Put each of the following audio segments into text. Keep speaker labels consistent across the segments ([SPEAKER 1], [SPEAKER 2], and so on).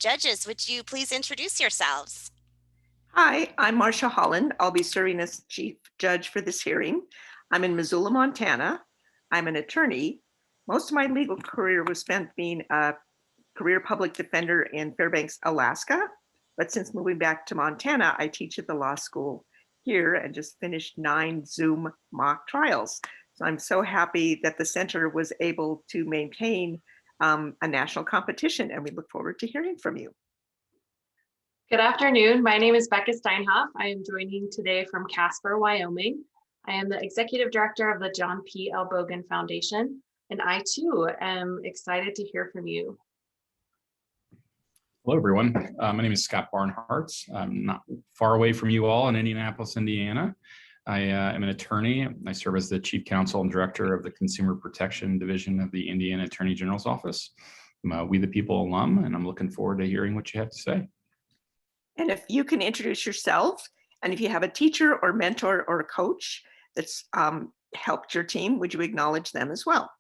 [SPEAKER 1] judges, would you please introduce yourselves?
[SPEAKER 2] Hi, I'm Marcia Holland. I'll be serving as chief judge for this hearing. I'm in Missoula, Montana. I'm an attorney. Most of my legal career was spent being a career public defender in Fairbanks, Alaska. But since moving back to Montana, I teach at the law school here and just finished 9 Zoom mock trials. So I'm so happy that the center was able to maintain a national competition, and we look forward to hearing from you.
[SPEAKER 3] Good afternoon. My name is Becca Steinhoff. I am joining today from Casper, Wyoming. I am the executive director of the John P. L. Bogan Foundation, and I too am excited to hear from you.
[SPEAKER 4] Hello, everyone. My name is Scott Barnhart. I'm not far away from you all in Indianapolis, Indiana. I am an attorney. I serve as the chief counsel and director of the Consumer Protection Division of the Indiana Attorney General's Office. I'm a We the People alum, and I'm looking forward to hearing what you have to say.
[SPEAKER 2] And if you can introduce yourself, and if you have a teacher or mentor or a coach that's helped your team, would you acknowledge them as well?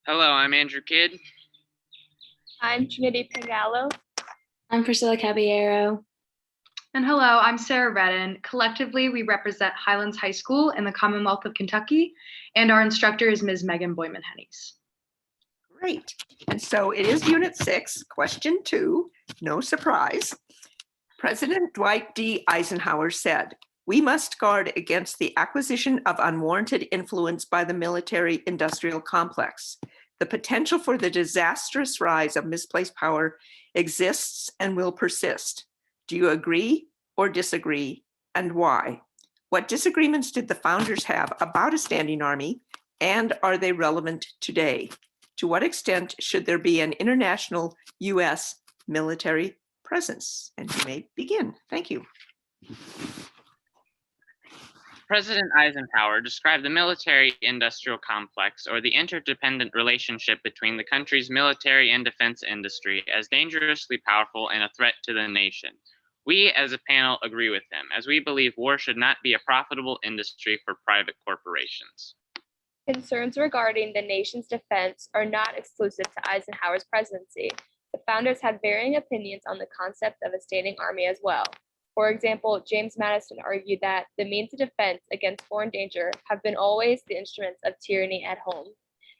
[SPEAKER 5] Hello, I'm Andrew Kidd.
[SPEAKER 6] I'm Trinity Pingallo.
[SPEAKER 7] I'm Priscilla Caballero.
[SPEAKER 8] And hello, I'm Sarah Redden. Collectively, we represent Highlands High School in the Commonwealth of Kentucky, and our instructor is Ms. Megan Boyman-Hennies.
[SPEAKER 2] Great. And so it is Unit 6, Question 2, no surprise. President Dwight D. Eisenhower said, "We must guard against the acquisition of unwarranted influence by the military-industrial complex. The potential for the disastrous rise of misplaced power exists and will persist. Do you agree or disagree, and why? What disagreements did the founders have about a standing army, and are they relevant today? To what extent should there be an international U.S. military presence?" And you may begin. Thank you.
[SPEAKER 5] President Eisenhower described the military-industrial complex, or the interdependent relationship between the country's military and defense industry, as dangerously powerful and a threat to the nation. We, as a panel, agree with him, as we believe war should not be a profitable industry for private corporations.
[SPEAKER 6] Concerns regarding the nation's defense are not exclusive to Eisenhower's presidency. The founders had varying opinions on the concept of a standing army as well. For example, James Madison argued that the means of defense against foreign danger have been always the instruments of tyranny at home.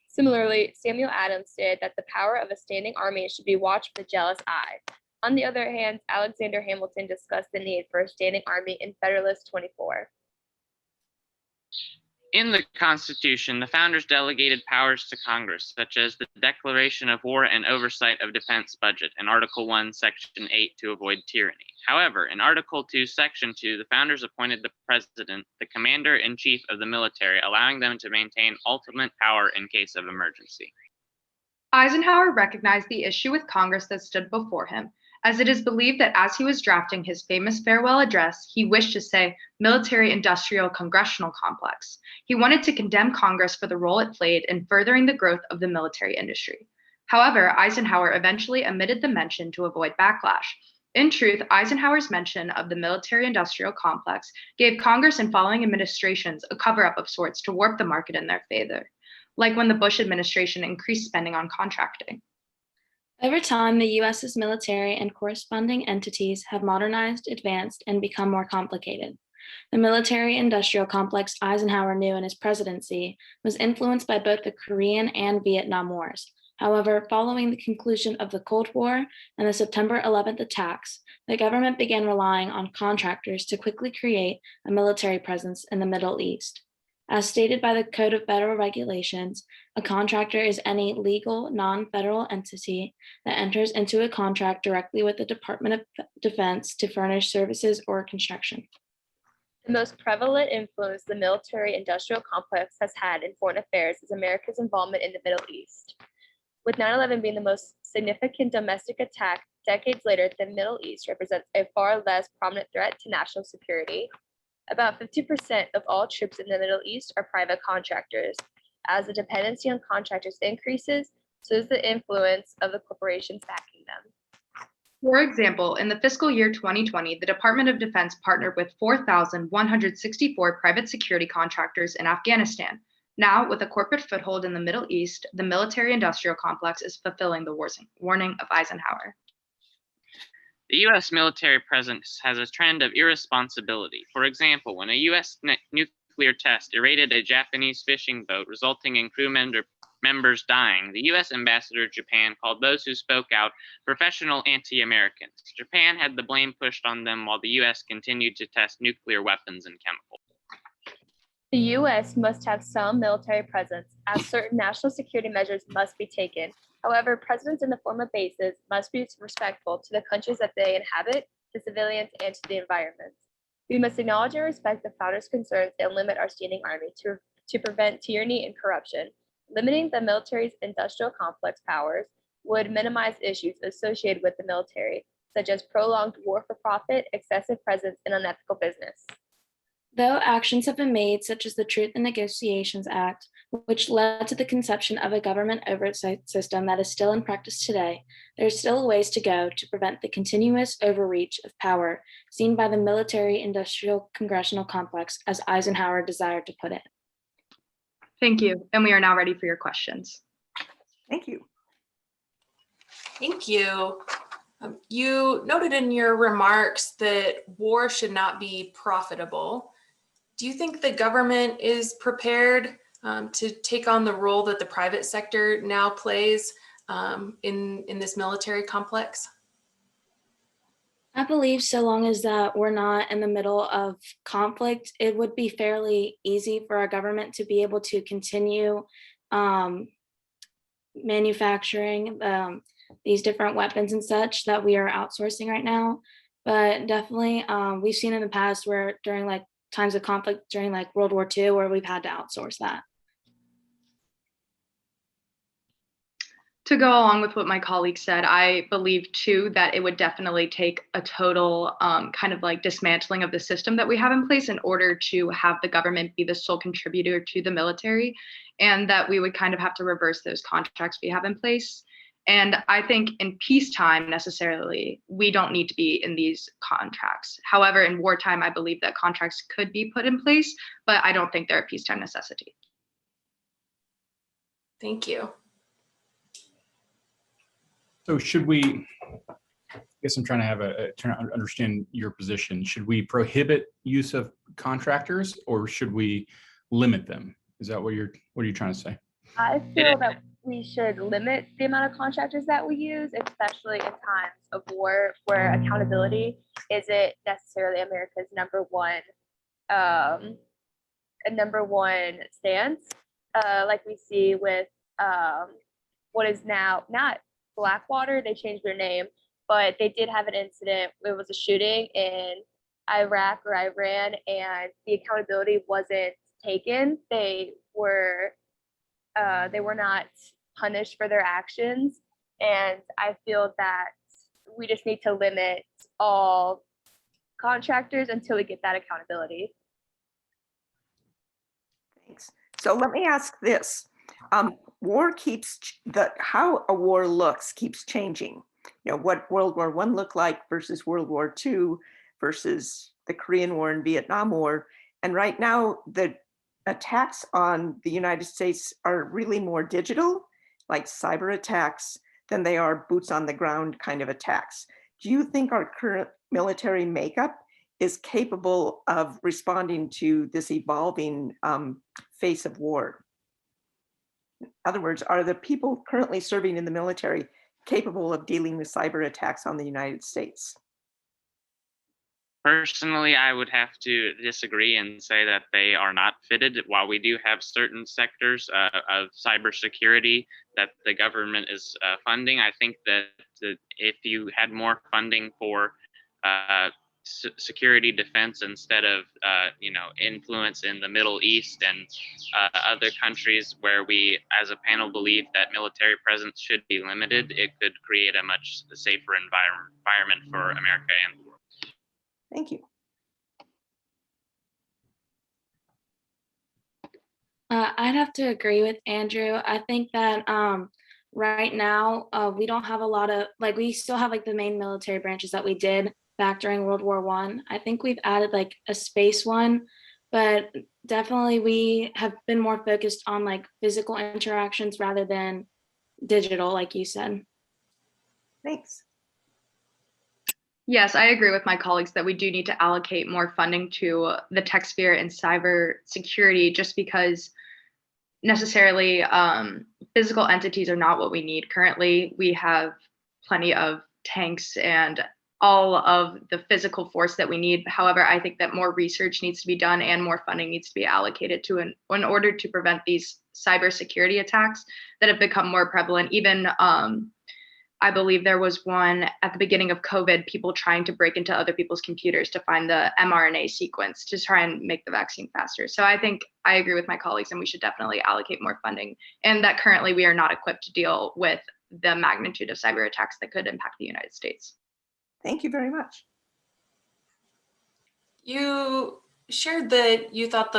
[SPEAKER 6] Similarly, Samuel Adams stated that the power of a standing army should be watched with a jealous eye. On the other hand, Alexander Hamilton discussed the need for a standing army in Federalist 24.
[SPEAKER 5] In the Constitution, the founders delegated powers to Congress, such as the declaration of war and oversight of defense budget in Article 1, Section 8 to avoid tyranny. However, in Article 2, Section 2, the founders appointed the president the commander-in-chief of the military, allowing them to maintain ultimate power in case of emergency.
[SPEAKER 8] Eisenhower recognized the issue with Congress that stood before him, as it is believed that as he was drafting his famous farewell address, he wished to say military-industrial congressional complex. He wanted to condemn Congress for the role it played in furthering the growth of the military industry. However, Eisenhower eventually omitted the mention to avoid backlash. In truth, Eisenhower's mention of the military-industrial complex gave Congress and following administrations a cover-up of sorts to warp the market in their favor, like when the Bush administration increased spending on contracting.
[SPEAKER 7] Over time, the U.S.'s military and corresponding entities have modernized, advanced, and become more complicated. The military-industrial complex Eisenhower knew in his presidency was influenced by both the Korean and Vietnam Wars. However, following the conclusion of the Cold War and the September 11th attacks, the government began relying on contractors to quickly create a military presence in the Middle East. As stated by the Code of Federal Regulations, a contractor is any legal, non-federal entity that enters into a contract directly with the Department of Defense to furnish services or construction.
[SPEAKER 6] The most prevalent influence the military-industrial complex has had in foreign affairs is America's involvement in the Middle East. With 9/11 being the most significant domestic attack decades later, the Middle East represents a far less prominent threat to national security. About 50% of all troops in the Middle East are private contractors. As the dependency on contractors increases, so is the influence of the corporations backing them.
[SPEAKER 8] For example, in the fiscal year 2020, the Department of Defense partnered with 4,164 private security contractors in Afghanistan. Now, with a corporate foothold in the Middle East, the military-industrial complex is fulfilling the warning of Eisenhower.
[SPEAKER 5] The U.S. military presence has a trend of irresponsibility. For example, when a U.S. nuclear test irradiated a Japanese fishing boat, resulting in crew members dying, the U.S. ambassador to Japan called those who spoke out professional anti-Americans. Japan had the blame pushed on them while the U.S. continued to test nuclear weapons and chemicals.
[SPEAKER 6] The U.S. must have some military presence, as certain national security measures must be taken. However, presence in the form of bases must be respectful to the countries that they inhabit, to civilians, and to the environment. We must acknowledge and respect the founders' concerns and limit our standing army to prevent tyranny and corruption. Limiting the military's industrial complex powers would minimize issues associated with the military, such as prolonged war for profit, excessive presence, and unethical business.
[SPEAKER 7] Though actions have been made, such as the Truth in Negotiations Act, which led to the conception of a government oversight system that is still in practice today, there is still a ways to go to prevent the continuous overreach of power seen by the military-industrial congressional complex, as Eisenhower desired to put it.
[SPEAKER 8] Thank you, and we are now ready for your questions.
[SPEAKER 2] Thank you.
[SPEAKER 9] Thank you. You noted in your remarks that war should not be profitable. Do you think the government is prepared to take on the role that the private sector now plays in this military complex?
[SPEAKER 7] I believe so long as that we're not in the middle of conflict, it would be fairly easy for our government to be able to continue manufacturing these different weapons and such that we are outsourcing right now. But definitely we've seen in the past where during like times of conflict during like World War II where we've had to outsource that.
[SPEAKER 8] To go along with what my colleague said, I believe too that it would definitely take a total kind of like dismantling of the system that we have in place in order to have the government be the sole contributor to the military, and that we would kind of have to reverse those contracts we have in place. And I think in peacetime, necessarily, we don't need to be in these contracts. However, in wartime, I believe that contracts could be put in place, but I don't think they're a peacetime necessity.
[SPEAKER 9] Thank you.
[SPEAKER 4] So should we, I guess I'm trying to understand your position. Should we prohibit use of contractors or should we limit them? Is that what you're trying to say?
[SPEAKER 6] I feel that we should limit the amount of contractors that we use, especially in times of war where accountability isn't necessarily America's number one stance. Like we see with what is now not Blackwater, they changed their name, but they did have an incident. It was a shooting in Iraq or Iran, and the accountability wasn't taken. They were not punished for their actions, and I feel that we just need to limit all contractors until we get that accountability.
[SPEAKER 2] Thanks. So let me ask this. War how a war looks keeps changing. You know, what World War I looked like versus World War II versus the Korean War and Vietnam War. And right now, the attacks on the United States are really more digital, like cyber attacks, than they are boots on the ground kind of attacks. Do you think our current military makeup is capable of responding to this evolving face of war? In other words, are the people currently serving in the military capable of dealing with cyber attacks on the United States?
[SPEAKER 5] Personally, I would have to disagree and say that they are not fitted. While we do have certain sectors of cybersecurity that the government is funding, I think that if you had more funding for security defense instead of influence in the Middle East and other countries where we as a panel believe that military presence should be limited, it could create a much safer environment for America and the world.
[SPEAKER 2] Thank you.
[SPEAKER 7] I'd have to agree with Andrew. I think that right now we don't have a lot of, like, we still have like the main military branches that we did back during World War I. I think we've added like a space one, but Definitely, we have been more focused on like physical interactions rather than digital, like you said.
[SPEAKER 2] Thanks.
[SPEAKER 8] Yes, I agree with my colleagues that we do need to allocate more funding to the tech sphere and cyber security, just because necessarily physical entities are not what we need. Currently, we have plenty of tanks and all of the physical force that we need. However, I think that more research needs to be done and more funding needs to be allocated to in order to prevent these cybersecurity attacks that have become more prevalent. Even I believe there was one at the beginning of COVID, people trying to break into other people's computers to find the mRNA sequence to try and make the vaccine faster. So I think I agree with my colleagues, and we should definitely allocate more funding, and that currently we are not equipped to deal with the magnitude of cyber attacks that could impact the United States.
[SPEAKER 2] Thank you very much.
[SPEAKER 9] You shared that you thought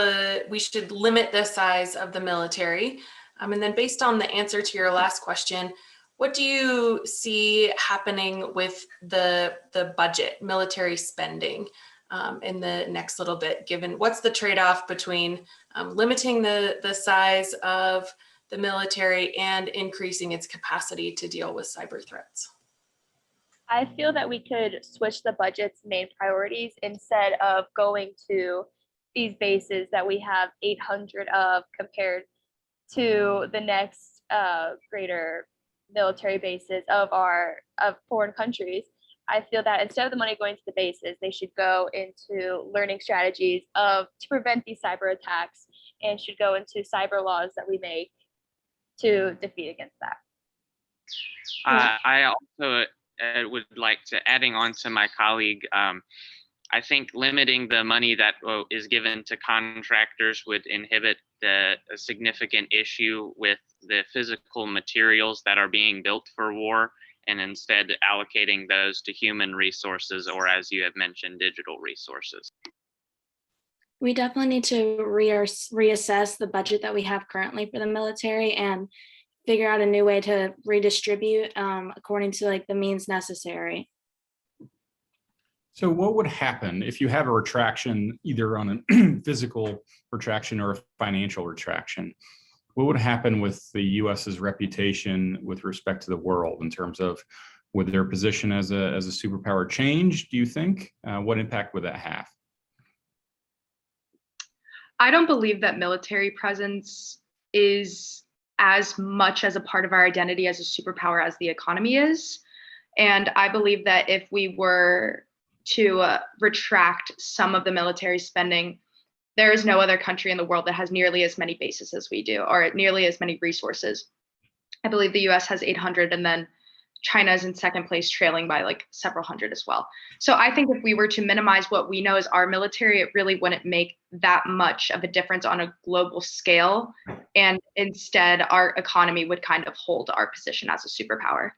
[SPEAKER 9] we should limit the size of the military. And then based on the answer to your last question, what do you see happening with the budget, military spending in the next little bit, given what's the trade-off between limiting the size of the military and increasing its capacity to deal with cyber threats?
[SPEAKER 6] I feel that we could switch the budget's main priorities instead of going to these bases that we have 800 of compared to the next greater military bases of foreign countries. I feel that instead of the money going to the bases, they should go into learning strategies to prevent these cyber attacks, and should go into cyber laws that we make to defeat against that.
[SPEAKER 5] I also would like to, adding on to my colleague, I think limiting the money that is given to contractors would inhibit a significant issue with the physical materials that are being built for war, and instead allocating those to human resources, or as you have mentioned, digital resources.
[SPEAKER 7] We definitely need to reassess the budget that we have currently for the military and figure out a new way to redistribute according to like the means necessary.
[SPEAKER 4] So what would happen if you have a retraction, either on a physical retraction or a financial retraction? What would happen with the US's reputation with respect to the world in terms of, would their position as a superpower change, do you think? What impact would that have?
[SPEAKER 8] I don't believe that military presence is as much as a part of our identity as a superpower as the economy is. And I believe that if we were to retract some of the military spending, there is no other country in the world that has nearly as many bases as we do, or nearly as many resources. I believe the US has 800, and then China is in second place, trailing by like several hundred as well. So I think if we were to minimize what we know as our military, it really wouldn't make that much of a difference on a global scale. And instead, our economy would kind of hold our position as a superpower.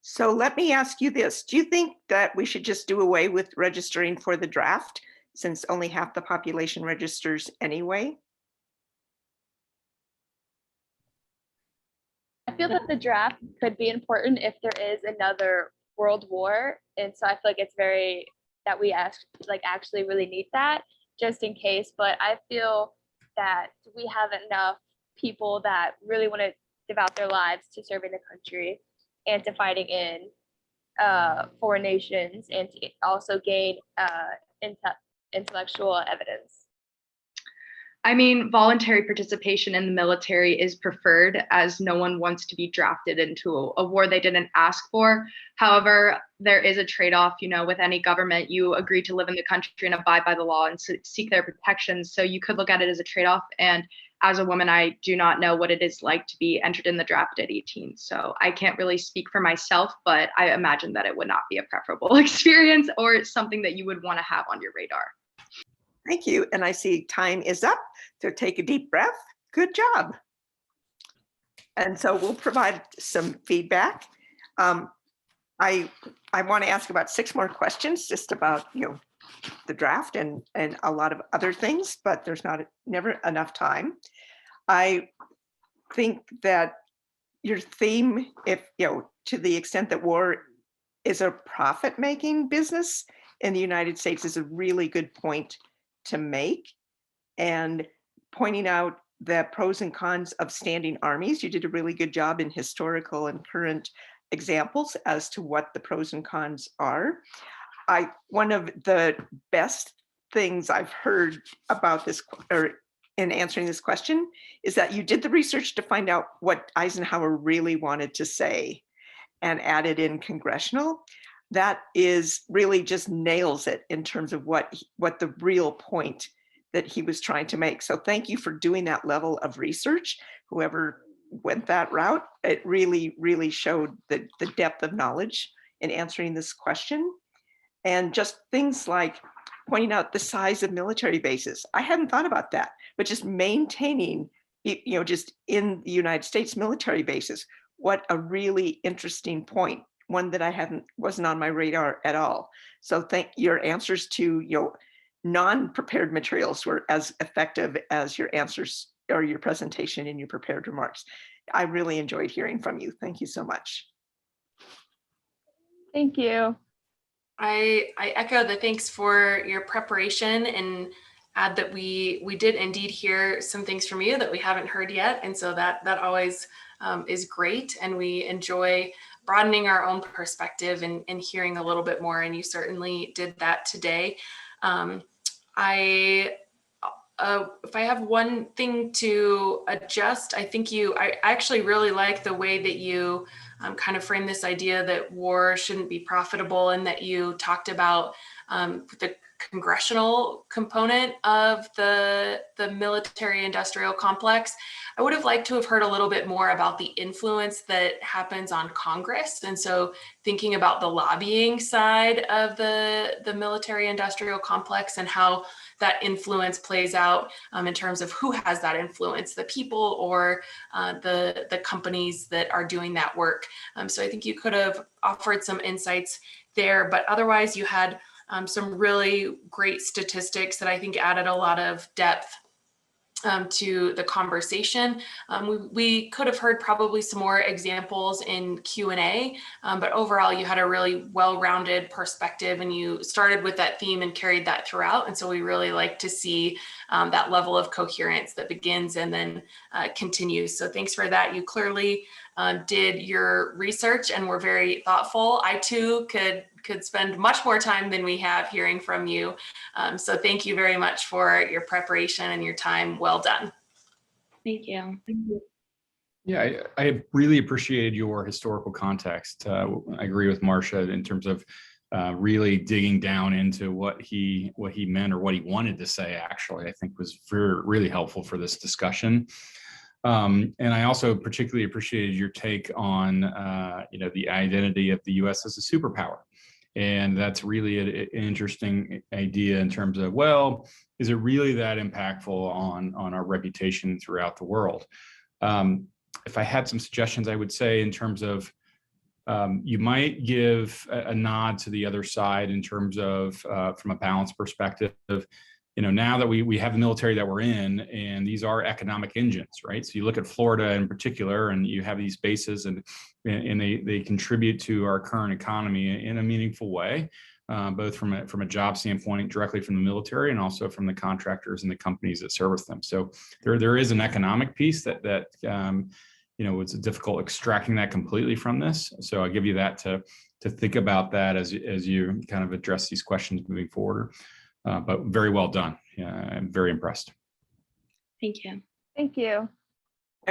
[SPEAKER 2] So let me ask you this. Do you think that we should just do away with registering for the draft, since only half the population registers anyway?
[SPEAKER 6] I feel that the draft could be important if there is another world war. And so I feel like it's very that we actually really need that just in case. But I feel that we have enough people that really want to devote their lives to serving the country and to fighting in foreign nations, and to also gain intellectual evidence.
[SPEAKER 8] I mean, voluntary participation in the military is preferred, as no one wants to be drafted into a war they didn't ask for. However, there is a trade-off, with any government. You agree to live in the country and abide by the law and seek their protections. So you could look at it as a trade-off. And as a woman, I do not know what it is like to be entered in the draft at 18. So I can't really speak for myself, but I imagine that it would not be a preferable experience or something that you would want to have on your radar.
[SPEAKER 2] Thank you. And I see time is up. So take a deep breath. Good job. And so we'll provide some feedback. I want to ask about 6 more questions, just about the draft and a lot of other things, but there's never enough time. I think that your theme, if to the extent that war is a profit-making business in the United States, is a really good point to make and pointing out the pros and cons of standing armies. You did a really good job in historical and current examples as to what the pros and cons are. One of the best things I've heard about this, or in answering this question, is that you did the research to find out what Eisenhower really wanted to say and added in congressional. That is really just nails it in terms of what the real point that he was trying to make. So thank you for doing that level of research. Whoever went that route, it really, really showed the depth of knowledge in answering this question. And just things like pointing out the size of military bases. I hadn't thought about that, but just maintaining, just in the United States military bases. What a really interesting point, one that wasn't on my radar at all. So your answers to non-prepared materials were as effective as your answers or your presentation in your prepared remarks. I really enjoyed hearing from you. Thank you so much.
[SPEAKER 6] Thank you.
[SPEAKER 9] I echo the thanks for your preparation and add that we did indeed hear some things from you that we haven't heard yet. And so that always is great. And we enjoy broadening our own perspective and hearing a little bit more. And you certainly did that today. If I have one thing to adjust, I actually really like the way that you kind of framed this idea that war shouldn't be profitable, and that you talked about the congressional component of the military industrial complex. I would have liked to have heard a little bit more about the influence that happens on Congress. And so thinking about the lobbying side of the military industrial complex and how that influence plays out in terms of who has that influence, the people or the companies that are doing that work. So I think you could have offered some insights there, but otherwise you had some really great statistics that I think added a lot of depth to the conversation. We could have heard probably some more examples in Q&A, but overall you had a really well-rounded perspective, and you started with that theme and carried that throughout. And so we really like to see that level of coherence that begins and then continues. So thanks for that. You clearly did your research and were very thoughtful. I too could spend much more time than we have hearing from you. So thank you very much for your preparation and your time. Well done.
[SPEAKER 7] Thank you.
[SPEAKER 4] Yeah, I really appreciated your historical context. I agree with Marcia in terms of really digging down into what he meant or what he wanted to say, actually, I think was really helpful for this discussion. And I also particularly appreciated your take on the identity of the U.S. as a superpower. And that's really an interesting idea in terms of, well, is it really that impactful on our reputation throughout the world? If I had some suggestions, I would say in terms of you might give a nod to the other side in terms of from a balance perspective. Now that we have the military that we're in, and these are economic engines, right? So you look at Florida in particular, and you have these bases, and they contribute to our current economy in a meaningful way, both from a job standpoint, directly from the military, and also from the contractors and the companies that service them. So there is an economic piece that it's difficult extracting that completely from this. So I'll give you that to think about that as you kind of address these questions moving forward. But very well done. Yeah, I'm very impressed.
[SPEAKER 7] Thank you.
[SPEAKER 6] Thank you.